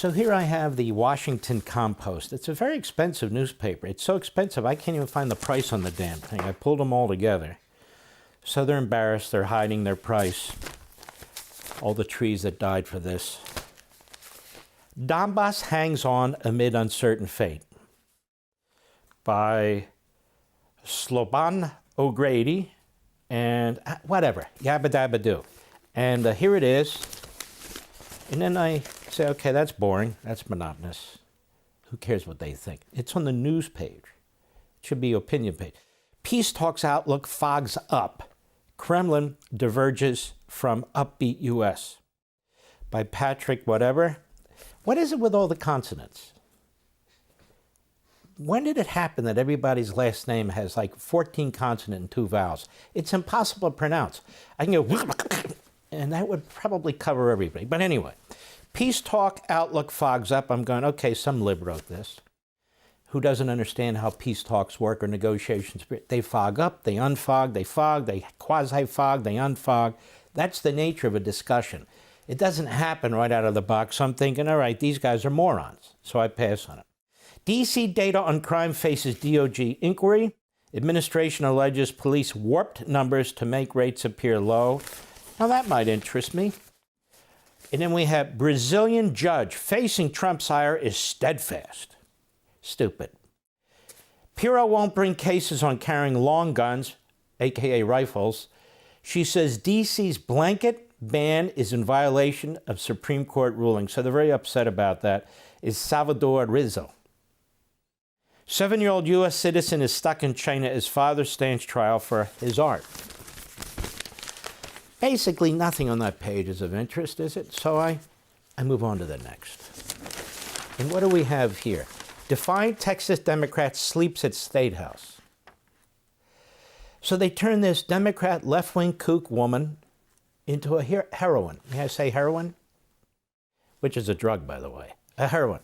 So here I have the Washington Compost. It's a very expensive newspaper. It's so expensive I can't even find the price on the damn thing. I pulled them all together. So they're embarrassed. They're hiding their price. All the trees that died for this. Donbass hangs on amid uncertain fate. By Slobodan O'Grady and whatever, yabba dabba do. And here it is. And then I say, okay, that's boring. That's monotonous. Who cares what they think? It's on the news page. It should be opinion page. Peace talks outlook fogs up. Kremlin diverges from upbeat U.S. By Patrick whatever. What is it with all the consonants? When did it happen that everybody's last name has like 14 consonants and 2 vowels? It's impossible to pronounce. I can go, and that would probably cover everybody. But anyway, peace talk outlook fogs up. I'm going, okay, some lib wrote this. Who doesn't understand how peace talks work or negotiations? They fog up, they unfog, they fog, they quasi-fog, they unfog. That's the nature of a discussion. It doesn't happen right out of the box. So I'm thinking, all right, these guys are morons. So I pass on it. D.C. data on crime faces DOJ inquiry. Administration alleges police warped numbers to make rates appear low. Now that might interest me. And then we have Brazilian judge facing Trump's ire is steadfast. Stupid. Piro won't bring cases on carrying long guns, aka rifles. She says D.C.'s blanket ban is in violation of Supreme Court ruling. So they're very upset about that. Is Salvador Rizzo. 7-year-old U.S. citizen is stuck in China as father stands trial for his art. Basically, nothing on that page is of interest, is it? So I move on to the next. And what do we have here? Defiant Texas Democrat sleeps at State House. So they turn this Democrat left-wing kook woman into a heroine. May I say heroine? Which is a drug, by the way. A heroine.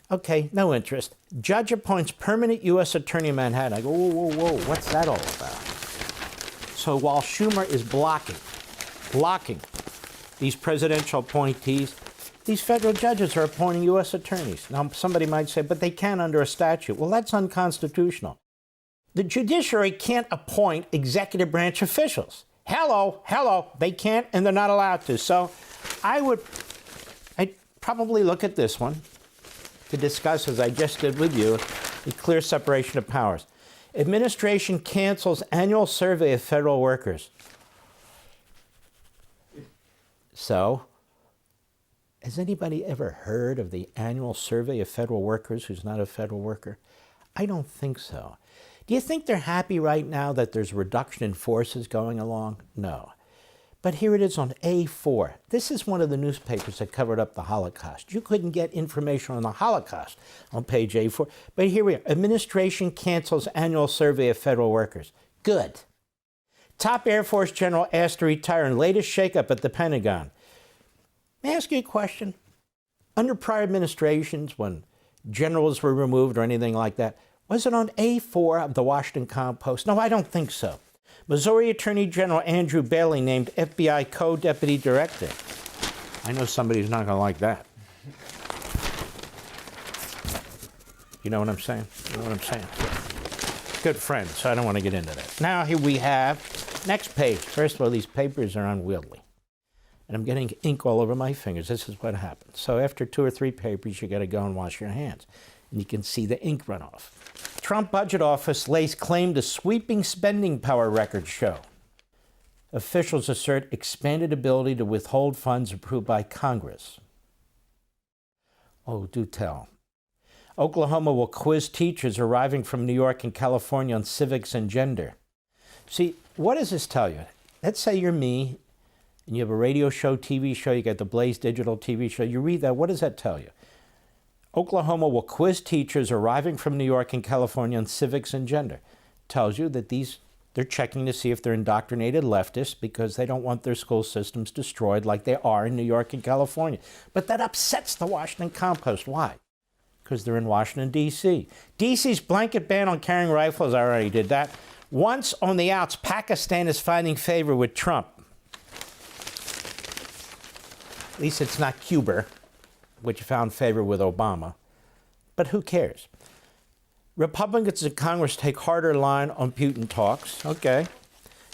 Okay, no interest. Judge appoints permanent U.S. Attorney in Manhattan. I go, whoa, whoa, whoa, what's that all about? So while Schumer is blocking these presidential appointees, these federal judges are appointing U.S. attorneys. Now, somebody might say, but they can under a statute. Well, that's unconstitutional. The judiciary can't appoint executive branch officials. Hello, they can't and they're not allowed to. So I'd probably look at this one to discuss, as I just did with you, the clear separation of powers. Administration cancels annual survey of federal workers. So, has anybody ever heard of the annual survey of federal workers who's not a federal worker? I don't think so. Do you think they're happy right now that there's a reduction in forces going along? No. But here it is on A4. This is one of the newspapers that covered up the Holocaust. You couldn't get information on the Holocaust on page A4. But here we are. Administration cancels annual survey of federal workers. Good. Top Air Force general asked to retire in latest shakeup at the Pentagon. May I ask you a question? Under prior administrations, when generals were removed or anything like that, was it on A4 of the Washington Compost? No, I don't think so. Missouri Attorney General Andrew Bailey named FBI co-deputy director. I know somebody's not going to like that. You know what I'm saying? You know what I'm saying? Good friend, so I don't want to get into that. Now here we have, next page. First of all, these papers are unwieldy. And I'm getting ink all over my fingers. This is what happens. So after 2 or 3 papers, you got to go and wash your hands. And you can see the ink run off. Trump Budget Office lays claim to sweeping spending power records show. Officials assert expanded ability to withhold funds approved by Congress. Oh, do tell. Oklahoma will quiz teachers arriving from New York and California on civics and gender. See, what does this tell you? Let's say you're me, and you have a radio show, TV show, you got the Blaze Digital TV show. You read that, what does that tell you? Oklahoma will quiz teachers arriving from New York and California on civics and gender. Tells you that they're checking to see if they're indoctrinated leftists because they don't want their school systems destroyed like they are in New York and California. But that upsets the Washington Compost. Why? Because they're in Washington, D.C. D.C.'s blanket ban on carrying rifles, I already did that. Once on the outs, Pakistan is finding favor with Trump. At least it's not Cuba. which found favor with Obama. But who cares? Republicans in Congress take harder line on Putin talks. Okay.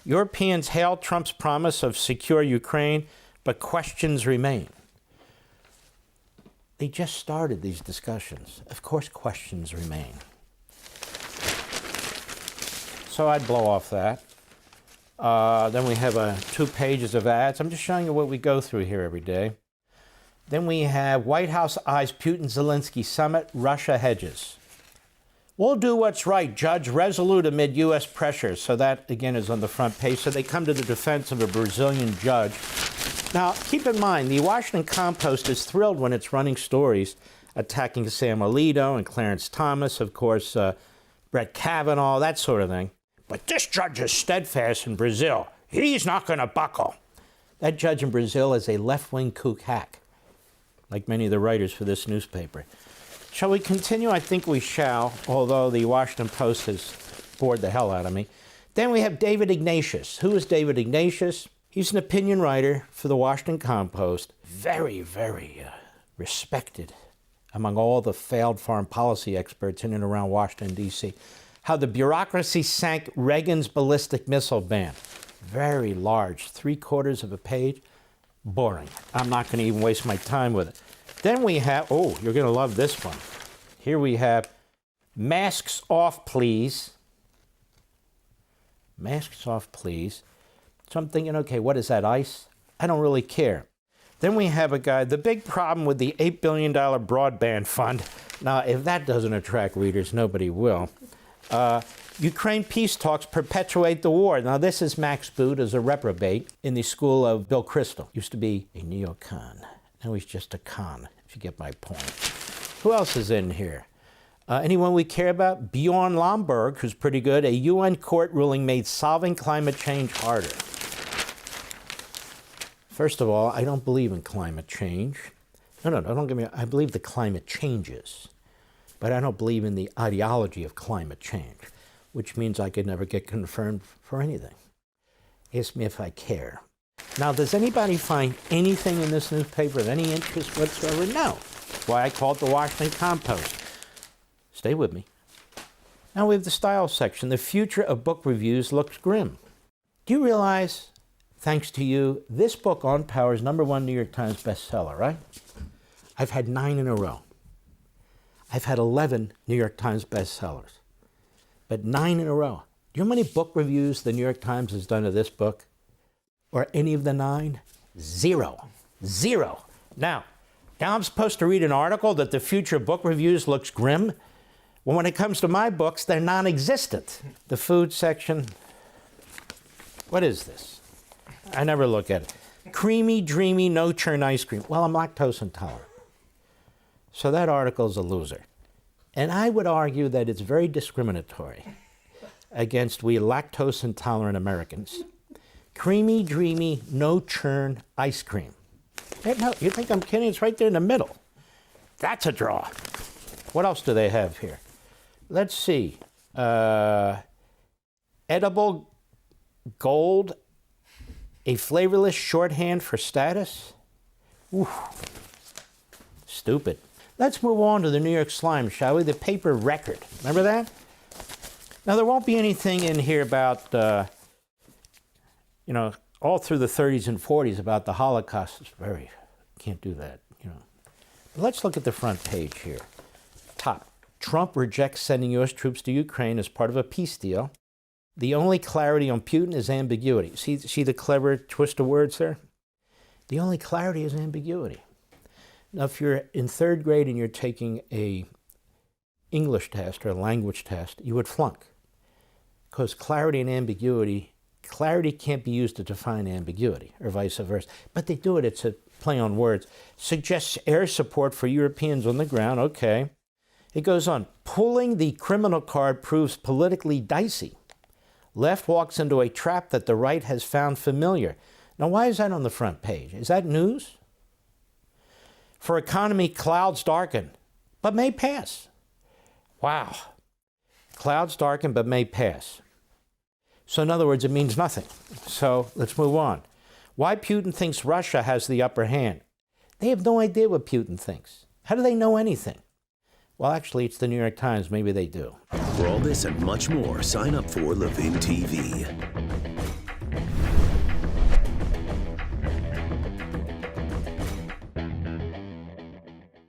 Europeans hail Trump's promise of secure Ukraine, but questions remain. They just started these discussions. Of course, questions remain. So I'd blow off that. Then we have 2 pages of ads. I'm just showing you what we go through here every day. Then we have White House eyes Putin-Zelensky summit, Russia hedges. We'll do what's right, Judge, resolute amid U.S. pressures. So that, again, is on the front page. So they come to the defense of a Brazilian judge. Now, keep in mind, the Washington Compost is thrilled when it's running stories attacking Sam Alito and Clarence Thomas, of course, Brett Kavanaugh, that sort of thing. But this judge is steadfast in Brazil. He's not going to buckle. That judge in Brazil is a left-wing kook hack, like many of the writers for this newspaper. Shall we continue? I think we shall, although the Washington Post has bored the hell out of me. Then we have David Ignatius. Who is David Ignatius? He's an opinion writer for the Washington Compost. Very, very respected among all the failed foreign policy experts in and around Washington, D.C. How the bureaucracy sank Reagan's ballistic missile ban. Very large, 3/4 of a page. Boring. I'm not going to even waste my time with it. Then we have, oh, you're going to love this one. Here we have masks off, please. Masks off, please. So I'm thinking, okay, what is that, ice? I don't really care. Then we have a guy, the big problem with the $8 billion broadband fund. Now, if that doesn't attract readers, nobody will. Ukraine peace talks perpetuate the war. Now, this is Max Boot as a reprobate in the school of Bill Kristol. Used to be a neocon. Now he's just a con, if you get my point. Who else is in here? Anyone we care about? Bjorn Lomborg, who's pretty good. A UN court ruling made solving climate change harder. First of all, I don't believe in climate change. No, don't get me wrong. I believe the climate changes. But I don't believe in the ideology of climate change, which means I could never get confirmed for anything. Ask me if I care. Now, does anybody find anything in this newspaper of any interest whatsoever? No. That's why I call it the Washington Compost. Stay with me. Now we have the style section. The future of book reviews looks grim. Do you realize, thanks to you, this book on power is #1 New York Times bestseller, right? I've had 9 in a row. I've had 11 New York Times bestsellers, but 9 in a row. Do you know how many book reviews the New York Times has done of this book? Or any of the 9? 0. 0. Now I'm supposed to read an article that the future of book reviews looks grim? Well, when it comes to my books, they're non-existent. The food section, what is this? I never look at it. Creamy, dreamy, no-churn ice cream. Well, I'm lactose intolerant. So that article is a loser. And I would argue that it's very discriminatory against we lactose intolerant Americans. Creamy, dreamy, no-churn ice cream. No, you think I'm kidding? It's right there in the middle. That's a draw. What else do they have here? Let's see. Edible gold, a flavorless shorthand for status. Ooh. Stupid. Let's move on to the New York Slime, shall we? The paper record. Remember that? Now, there won't be anything in here about, all through the 30s and 40s about the Holocaust. It's very, can't do that, But let's look at the front page here. Top. Trump rejects sending U.S. troops to Ukraine as part of a peace deal. The only clarity on Putin is ambiguity. See the clever twist of words there? The only clarity is ambiguity. Now, if you're in 3rd grade and you're taking a English test or a language test, you would flunk. Because clarity and ambiguity, clarity can't be used to define ambiguity, or vice versa. But they do it, it's a play on words. Suggests air support for Europeans on the ground, okay. It goes on, pulling the criminal card proves politically dicey. Left walks into a trap that the right has found familiar. Now, why is that on the front page? Is that news? For economy, clouds darken, but may pass. Wow. Clouds darken, but may pass. So in other words, it means nothing. So let's move on. Why Putin thinks Russia has the upper hand. They have no idea what Putin thinks. How do they know anything? Well, actually, it's the New York Times. Maybe they do. For all this and much more, sign up for Levin TV.